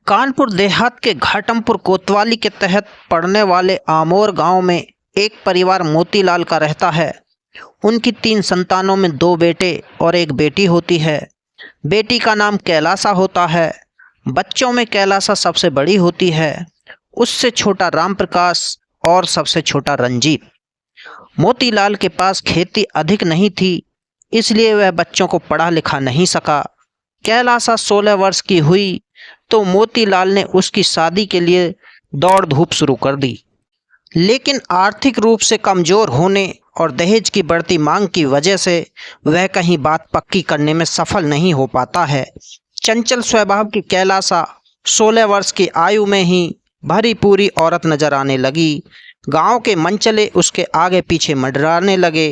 कानपुर देहात के घाटमपुर कोतवाली के तहत पड़ने वाले आमोर गांव में एक परिवार मोतीलाल का रहता है। उनकी 3 संतानों में 2 बेटे और एक बेटी होती है। बेटी का नाम कैलासा होता है। बच्चों में कैलासा सबसे बड़ी होती है, उससे छोटा राम प्रकाश और सबसे छोटा रंजीत। मोतीलाल के पास खेती अधिक नहीं थी, इसलिए वह बच्चों को पढ़ा लिखा नहीं सका। कैलासा 16 वर्ष की हुई तो मोतीलाल ने उसकी शादी के लिए दौड़ धूप शुरू कर दी, लेकिन आर्थिक रूप से कमजोर होने और दहेज की बढ़ती मांग की वजह से वह कहीं बात पक्की करने में सफल नहीं हो पाता है। चंचल स्वभाव की कैलासा 16 वर्ष की आयु में ही भरी पूरी औरत नजर आने लगी। गांव के मनचले उसके आगे पीछे मंडराने लगे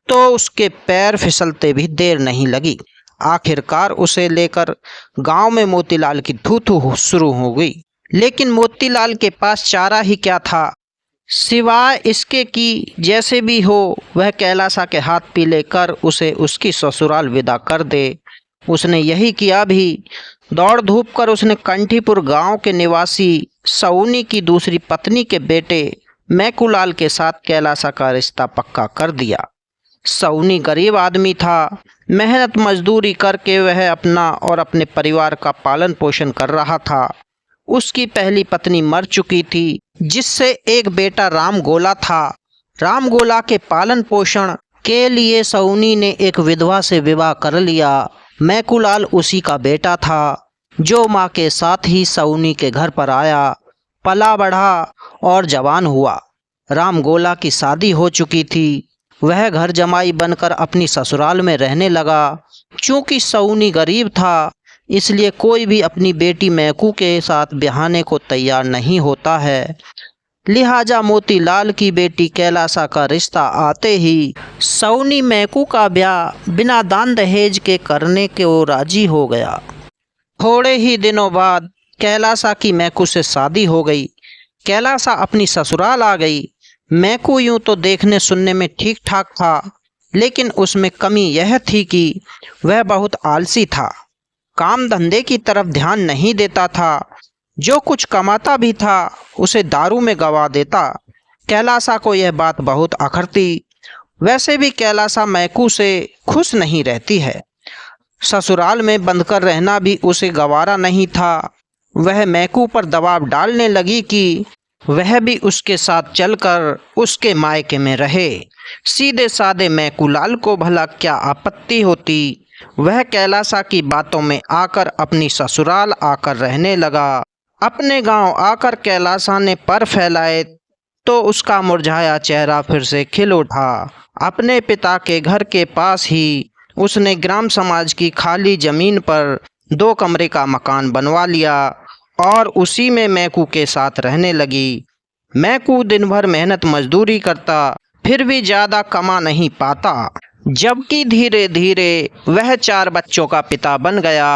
तो उसके पैर फिसलते भी देर नहीं लगी। आखिरकार उसे लेकर गांव में मोतीलाल की थू थू शुरू हो गई। लेकिन मोतीलाल के पास चारा ही क्या था, सिवाय इसके कि जैसे भी हो वह कैलासा के हाथ पीले कर उसे उसकी ससुराल विदा कर दे। उसने यही किया भी। दौड़ धूप कर उसने कंठीपुर गांव के निवासी सऊनी की दूसरी पत्नी के बेटे मैकूलाल के साथ कैलासा का रिश्ता पक्का कर दिया। सऊनी गरीब आदमी था। मेहनत मजदूरी करके वह अपना और अपने परिवार का पालन पोषण कर रहा था। उसकी पहली पत्नी मर चुकी थी, जिससे एक बेटा राम गोला था। राम गोला के पालन पोषण के लिए सऊनी ने एक विधवा से विवाह कर लिया। मैकूलाल उसी का बेटा था, जो माँ के साथ ही सऊनी के घर पर आया, पला बढ़ा और जवान हुआ। राम गोला की शादी हो चुकी थी। वह घर जमाई बनकर अपनी ससुराल में रहने लगा। चूंकि सऊनी गरीब था, इसलिए कोई भी अपनी बेटी मैकू के साथ ब्याहने को तैयार नहीं होता है। लिहाजा मोतीलाल की बेटी कैलासा का रिश्ता आते ही सऊनी मैकू का ब्याह बिना दान दहेज के करने को राजी हो गया। थोड़े ही दिनों बाद कैलासा की मैकू से शादी हो गई। कैलासा अपनी ससुराल आ गई। मैकू यूं तो देखने सुनने में ठीक ठाक था, लेकिन उसमें कमी यह थी कि वह बहुत आलसी था। काम धंधे की तरफ ध्यान नहीं देता था। जो कुछ कमाता भी था उसे दारू में गवा देता। कैलासा को यह बात बहुत अखरती। वैसे भी कैलासा मैकू से खुश नहीं रहती है। ससुराल में बंधकर रहना भी उसे गवारा नहीं था। वह मैकू पर दबाव डालने लगी कि वह भी उसके साथ चलकर उसके मायके में रहे। सीधे साधे मैकूलाल को भला क्या आपत्ति होती। वह कैलासा की बातों में आकर अपनी ससुराल आकर रहने लगा। अपने गांव आकर कैलासा ने पर फैलाए तो उसका मुरझाया चेहरा फिर से खिल उठा। अपने पिता के घर के पास ही उसने ग्राम समाज की खाली जमीन पर 2 कमरे का मकान बनवा लिया और उसी में मैकू के साथ रहने लगी। मैकू दिन भर मेहनत मजदूरी करता, फिर भी ज़्यादा कमा नहीं पाता, जबकि धीरे धीरे वह 4 बच्चों का पिता बन गया।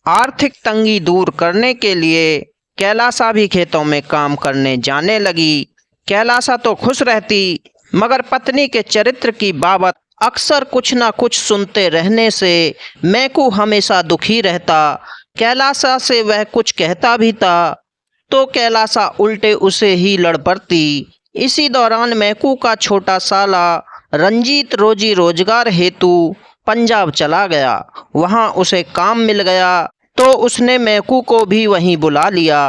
आर्थिक तंगी दूर करने के लिए कैलासा भी खेतों में काम करने जाने लगी। कैलासा तो खुश रहती, मगर पत्नी के चरित्र की बाबत अक्सर कुछ ना कुछ सुनते रहने से मैकू हमेशा दुखी रहता। कैलासा से वह कुछ कहता भी था तो कैलासा उल्टे उसे ही लड़ पड़ती। इसी दौरान मैकू का छोटा साला रंजीत रोजी रोजगार हेतु पंजाब चला गया। वहां उसे काम मिल गया तो उसने मैकू को भी वहीं बुला लिया।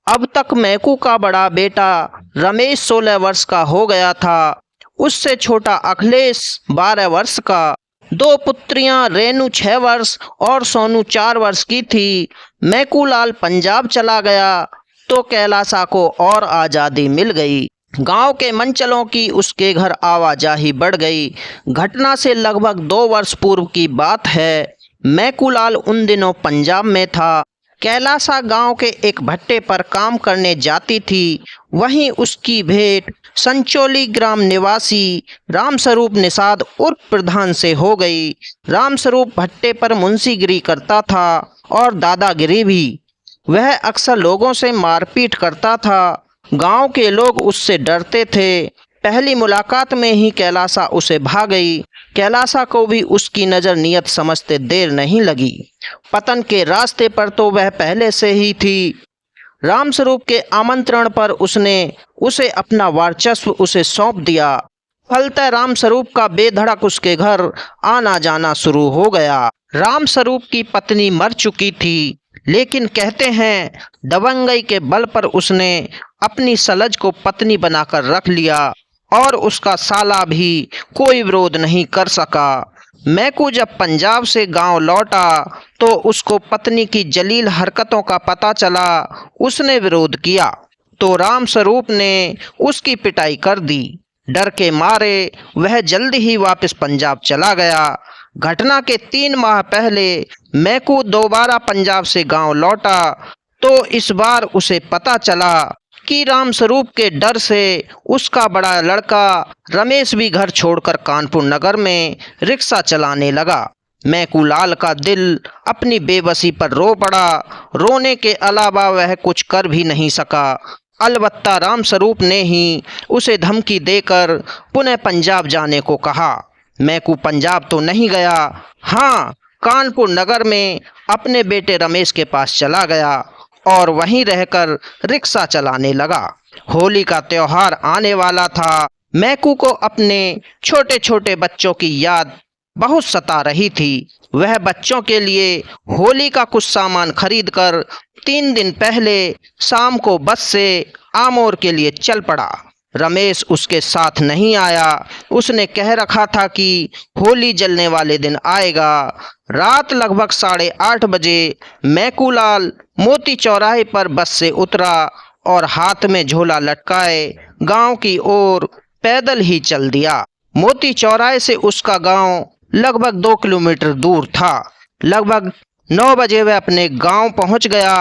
अब तक मैकू का बड़ा बेटा रमेश 16 वर्ष का हो गया था। उससे छोटा अखिलेश 12 वर्ष का। 2 पुत्रियां रेनू 6 वर्ष और सोनू 4 वर्ष की थी। मैकूलाल पंजाब चला गया तो कैलासा को और आज़ादी मिल गई। गांव के मनचलों की उसके घर आवाजाही बढ़ गई। घटना से लगभग 2 वर्ष पूर्व की बात है। मैकूलाल उन दिनों पंजाब में था। कैलासा गांव के एक भट्टे पर काम करने जाती थी। वहीं उसकी भेंट संचोली ग्राम निवासी रामस्वरूप निषाद उर्फ प्रधान से हो गई। रामस्वरूप भट्टे पर मुंशीगिरी करता था और दादागिरी भी। वह अक्सर लोगों से मारपीट करता था। गांव के लोग उससे डरते थे। पहली मुलाकात में ही कैलासा उसे भा गई। कैलासा को भी उसकी नज़र नियत समझते देर नहीं लगी। पतन के रास्ते पर तो वह पहले से ही थी। रामस्वरूप के आमंत्रण पर उसने उसे अपना वर्चस्व उसे सौंप दिया। फलतः रामस्वरूप का बेधड़क उसके घर आना जाना शुरू हो गया। रामस्वरूप की पत्नी मर चुकी थी, लेकिन कहते हैं दबंगई के बल पर उसने अपनी सलज को पत्नी बनाकर रख लिया और उसका साला भी कोई विरोध नहीं कर सका। मैकू जब पंजाब से गांव लौटा तो उसको पत्नी की जलील हरकतों का पता चला। उसने विरोध किया तो रामस्वरूप ने उसकी पिटाई कर दी। डर के मारे वह जल्दी ही वापस पंजाब चला गया। घटना के 3 माह पहले मैकू दोबारा पंजाब से गांव लौटा तो इस बार उसे पता चला कि रामस्वरूप के डर से उसका बड़ा लड़का रमेश भी घर छोड़कर कानपुर नगर में रिक्शा चलाने लगा। मैकू लाल का दिल अपनी बेबसी पर रो पड़ा। रोने के अलावा वह कुछ कर भी नहीं सका। अलबत्ता रामस्वरूप ने ही उसे धमकी देकर पुनः पंजाब जाने को कहा। मैकू पंजाब तो नहीं गया, हाँ कानपुर नगर में अपने बेटे रमेश के पास चला गया और वहीं रहकर रिक्शा चलाने लगा। होली का त्योहार आने वाला था। मैकू को अपने छोटे छोटे बच्चों की याद बहुत सता रही थी। वह बच्चों के लिए होली का कुछ सामान खरीदकर 3 दिन पहले शाम को बस से आमोर के लिए चल पड़ा। रमेश उसके साथ नहीं आया। उसने कह रखा था कि होली जलने वाले दिन आएगा। रात लगभग 8:30 बजे मैकूलाल मोती चौराहे पर बस से उतरा और हाथ में झोला लटकाए गांव की ओर पैदल ही चल दिया। मोती चौराहे से उसका गांव लगभग 2 किलोमीटर दूर था। लगभग 9 बजे वह अपने गांव पहुंच गया।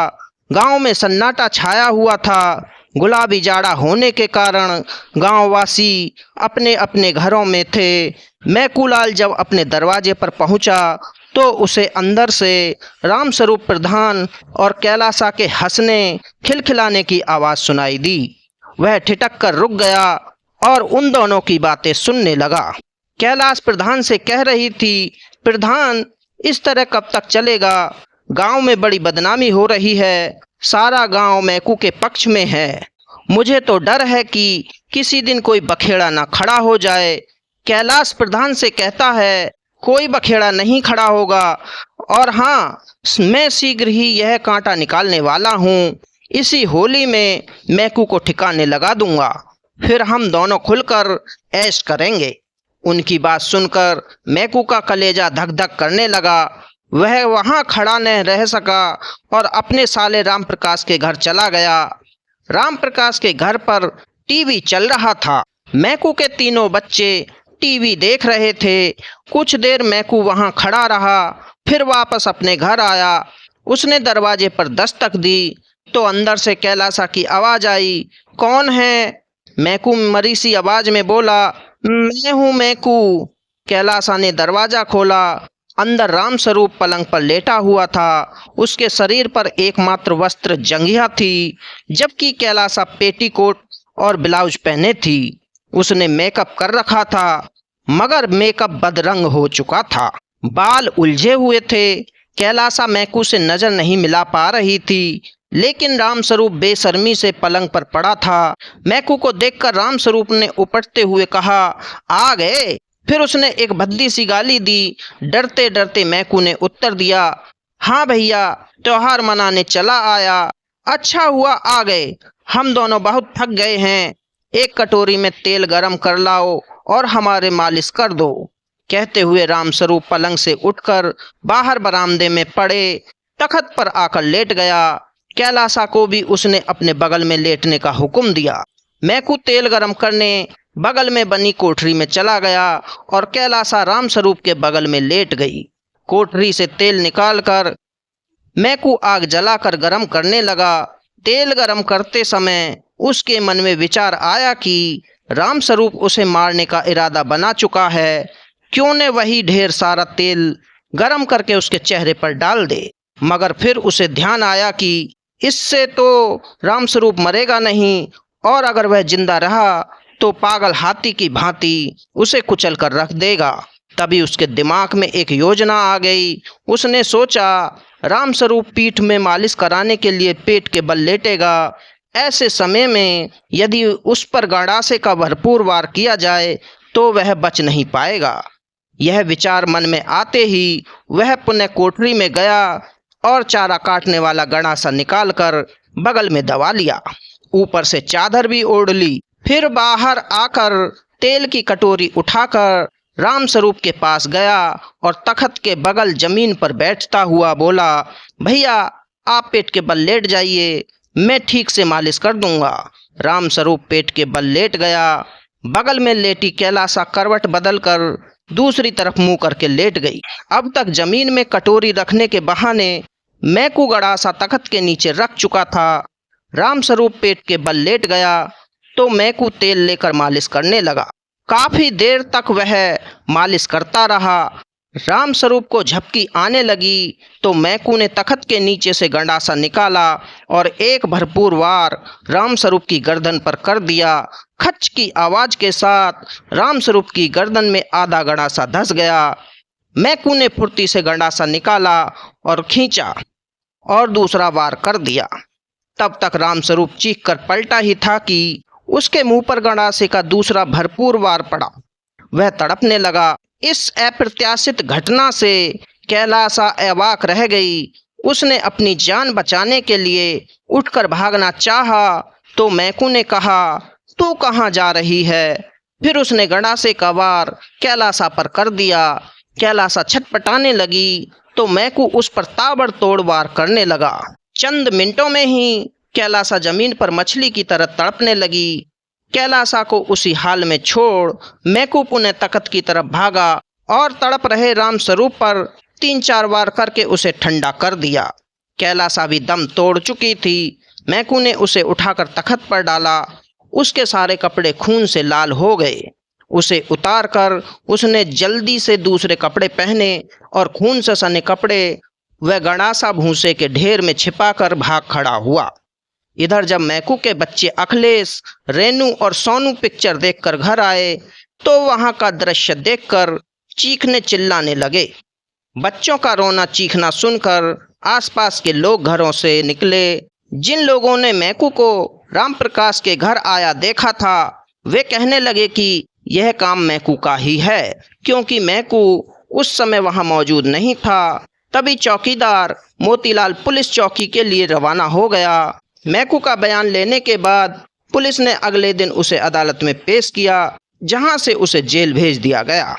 गांव में सन्नाटा छाया हुआ था। गुलाबी जाड़ा होने के कारण गांववासी अपने अपने घरों में थे। मैकूलाल जब अपने दरवाजे पर पहुंचा तो उसे अंदर से रामस्वरूप प्रधान और कैलासा के हंसने खिलखिलाने की आवाज़ सुनाई दी। वह ठिठक कर रुक गया और उन दोनों की बातें सुनने लगा। कैलाश प्रधान से कह रही थी, प्रधान इस तरह कब तक चलेगा? गांव में बड़ी बदनामी हो रही है। सारा गांव मैकू के पक्ष में है। मुझे तो डर है कि किसी दिन कोई बखेड़ा ना खड़ा हो जाए। कैलाश प्रधान से कहता है, कोई बखेड़ा नहीं खड़ा होगा और हाँ, मैं शीघ्र ही यह कांटा निकालने वाला हूँ। इसी होली में मैकू को ठिकाने लगा दूंगा, फिर हम दोनों खुलकर ऐश करेंगे। उनकी बात सुनकर मैकू का कलेजा धक धक करने लगा। वह वहां खड़ा न रह सका और अपने साले राम प्रकाश के घर चला गया। राम प्रकाश के घर पर टीवी चल रहा था। मैकू के तीनों बच्चे टीवी देख रहे थे। कुछ देर मैकू वहां खड़ा रहा, फिर वापस अपने घर आया। उसने दरवाजे पर दस्तक दी तो अंदर से कैलासा की आवाज आई, कौन है? मैकू मरी सी आवाज में बोला, मैं हूँ मैकू। कैलासा ने दरवाजा खोला। अंदर रामस्वरूप पलंग पर लेटा हुआ था। उसके शरीर पर एकमात्र वस्त्र जंघिया थी, जबकि कैलासा पेटीकोट और ब्लाउज पहने थी। उसने मेकअप कर रखा था, मगर मेकअप बदरंग हो चुका था। बाल उलझे हुए थे। कैलासा मैकू से नजर नहीं मिला पा रही थी, लेकिन रामस्वरूप बेशर्मी से पलंग पर पड़ा था। मैकू को देखकर रामस्वरूप ने उपटते हुए कहा, आ गए? फिर उसने एक भद्दी सी गाली दी। डरते डरते मैकू ने उत्तर दिया, हाँ भैया, त्योहार मनाने चला आया। अच्छा हुआ आ गए, हम दोनों बहुत थक गए हैं। एक कटोरी में तेल गरम कर लाओ और हमारे मालिश कर दो। कहते हुए रामस्वरूप पलंग से उठकर बाहर बरामदे में पड़े तख्त पर आकर लेट गया। कैलासा को भी उसने अपने बगल में लेटने का हुक्म दिया। मैकू तेल गरम करने बगल में बनी कोठरी में चला गया और कैलासा रामस्वरूप के बगल में लेट गई। कोठरी से तेल निकालकर मैकू आग जलाकर गरम करने लगा। तेल गरम करते समय उसके मन में विचार आया कि रामस्वरूप उसे मारने का इरादा बना चुका है, क्यों न वही ढेर सारा तेल गरम करके उसके चेहरे पर डाल दे। मगर फिर उसे ध्यान आया कि इससे तो रामस्वरूप मरेगा नहीं, और अगर वह जिंदा रहा तो पागल हाथी की भांति उसे कुचल कर रख देगा। तभी उसके दिमाग में एक योजना आ गई। उसने सोचा, रामस्वरूप पीठ में मालिश कराने के लिए पेट के बल लेटेगा। ऐसे समय में यदि उस पर गंडासे का भरपूर वार किया जाए तो वह बच नहीं पाएगा। यह विचार मन में आते ही वह पुनः कोठरी में गया और चारा काटने वाला गंडासा निकालकर बगल में दबा लिया। ऊपर से चादर भी ओढ़ ली। फिर बाहर आकर तेल की कटोरी उठाकर रामस्वरूप के पास गया और तख्त के बगल जमीन पर बैठता हुआ बोला, भैया आप पेट के बल लेट जाइए, मैं ठीक से मालिश कर दूंगा। रामस्वरूप पेट के बल लेट गया। बगल में लेटी कैलासा करवट बदलकर दूसरी तरफ मुंह करके लेट गई। अब तक जमीन में कटोरी रखने के बहाने मैकू गंडासा तख्त के नीचे रख चुका था। रामस्वरूप पेट के बल लेट गया तो मैकू तेल लेकर मालिश करने लगा। काफी देर तक वह मालिश करता रहा। रामस्वरूप को झपकी आने लगी तो मैकू ने तख्त के नीचे से गंडासा निकाला और एक भरपूर वार रामस्वरूप की गर्दन पर कर दिया। खच की आवाज के साथ रामस्वरूप की गर्दन में आधा गंडासा धंस गया। मैकू ने फुर्ती से गंडासा निकाला और खींचा और दूसरा वार कर दिया। तब तक रामस्वरूप चीख कर पलटा ही था कि उसके मुंह पर गंडासे का दूसरा भरपूर वार पड़ा। वह तड़पने लगा। इस अप्रत्याशित घटना से कैलासा अवाक रह गई। उसने अपनी जान बचाने के लिए उठकर भागना चाहा तो मैकू ने कहा, तू कहाँ जा रही है? फिर उसने गंडासे का वार कैलासा पर कर दिया। कैलासा छटपटाने लगी तो मैकू उस पर ताबड़तोड़ वार करने लगा। चंद मिनटों में ही कैलासा जमीन पर मछली की तरह तड़पने लगी। कैलासा को उसी हाल में छोड़ मैकू पुनः तख्त की तरफ भागा और तड़प रहे रामस्वरूप पर 3-4 वार करके उसे ठंडा कर दिया। कैलासा भी दम तोड़ चुकी थी। मैकू ने उसे उठाकर तख्त पर डाला। उसके सारे कपड़े खून से लाल हो गए। उसे उतार कर उसने जल्दी से दूसरे कपड़े पहने और खून से सने कपड़े वह गंडासा भूसे के ढेर में छिपाकर भाग खड़ा हुआ। इधर जब मैकू के बच्चे अखिलेश, रेनू और सोनू पिक्चर देखकर घर आए तो वहां का दृश्य देखकर चीखने चिल्लाने लगे। बच्चों का रोना चीखना सुनकर आसपास के लोग घरों से निकले। जिन लोगों ने मैकू को रामप्रकाश के घर आया देखा था वे कहने लगे कि यह काम मैकू का ही है, क्योंकि मैकू उस समय वहां मौजूद नहीं था। तभी चौकीदार मोतीलाल पुलिस चौकी के लिए रवाना हो गया। मैकू का बयान लेने के बाद पुलिस ने अगले दिन उसे अदालत में पेश किया, जहां से उसे जेल भेज दिया गया।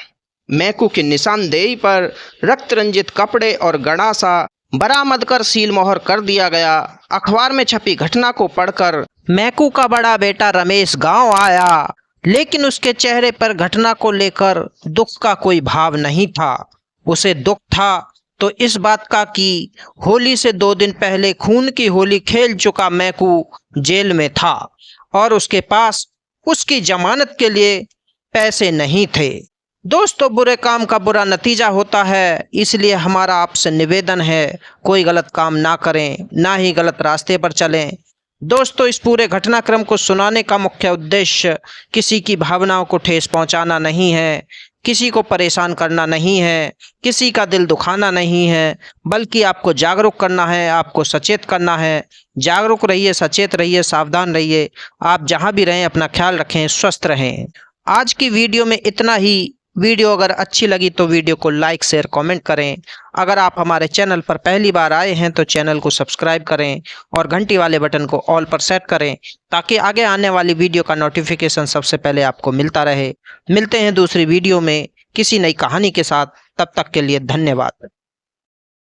मैकू की निशानदेही पर रक्त रंजित कपड़े और गंडासा बरामद कर सील मोहर कर दिया गया। अखबार में छपी घटना को पढ़कर मैकू का बड़ा बेटा रमेश गांव आया, लेकिन उसके चेहरे पर घटना को लेकर दुख का कोई भाव नहीं था। उसे दुख था तो इस बात का कि होली से 2 दिन पहले खून की होली खेल चुका मैकू जेल में था और उसके पास उसकी जमानत के लिए पैसे नहीं थे। दोस्तों, बुरे काम का बुरा नतीजा होता है, इसलिए हमारा आपसे निवेदन है, कोई गलत काम ना करें, ना ही गलत रास्ते पर चलें। दोस्तों, इस पूरे घटनाक्रम को सुनाने का मुख्य उद्देश्य किसी की भावनाओं को ठेस पहुंचाना नहीं है, किसी को परेशान करना नहीं है, किसी का दिल दुखाना नहीं है, बल्कि आपको जागरूक करना है, आपको सचेत करना है। जागरूक रहिए, सचेत रहिए, सावधान रहिए। आप जहां भी रहें अपना ख्याल रखें, स्वस्थ रहें। आज की वीडियो में इतना ही। वीडियो अगर अच्छी लगी तो वीडियो को लाइक, शेयर, कमेंट करें। अगर आप हमारे चैनल पर पहली बार आए हैं तो चैनल को सब्सक्राइब करें और घंटी वाले बटन को ऑल पर सेट करें, ताकि आगे आने वाली वीडियो का नोटिफिकेशन सबसे पहले आपको मिलता रहे। मिलते हैं दूसरी वीडियो में किसी नई कहानी के साथ। तब तक के लिए धन्यवाद।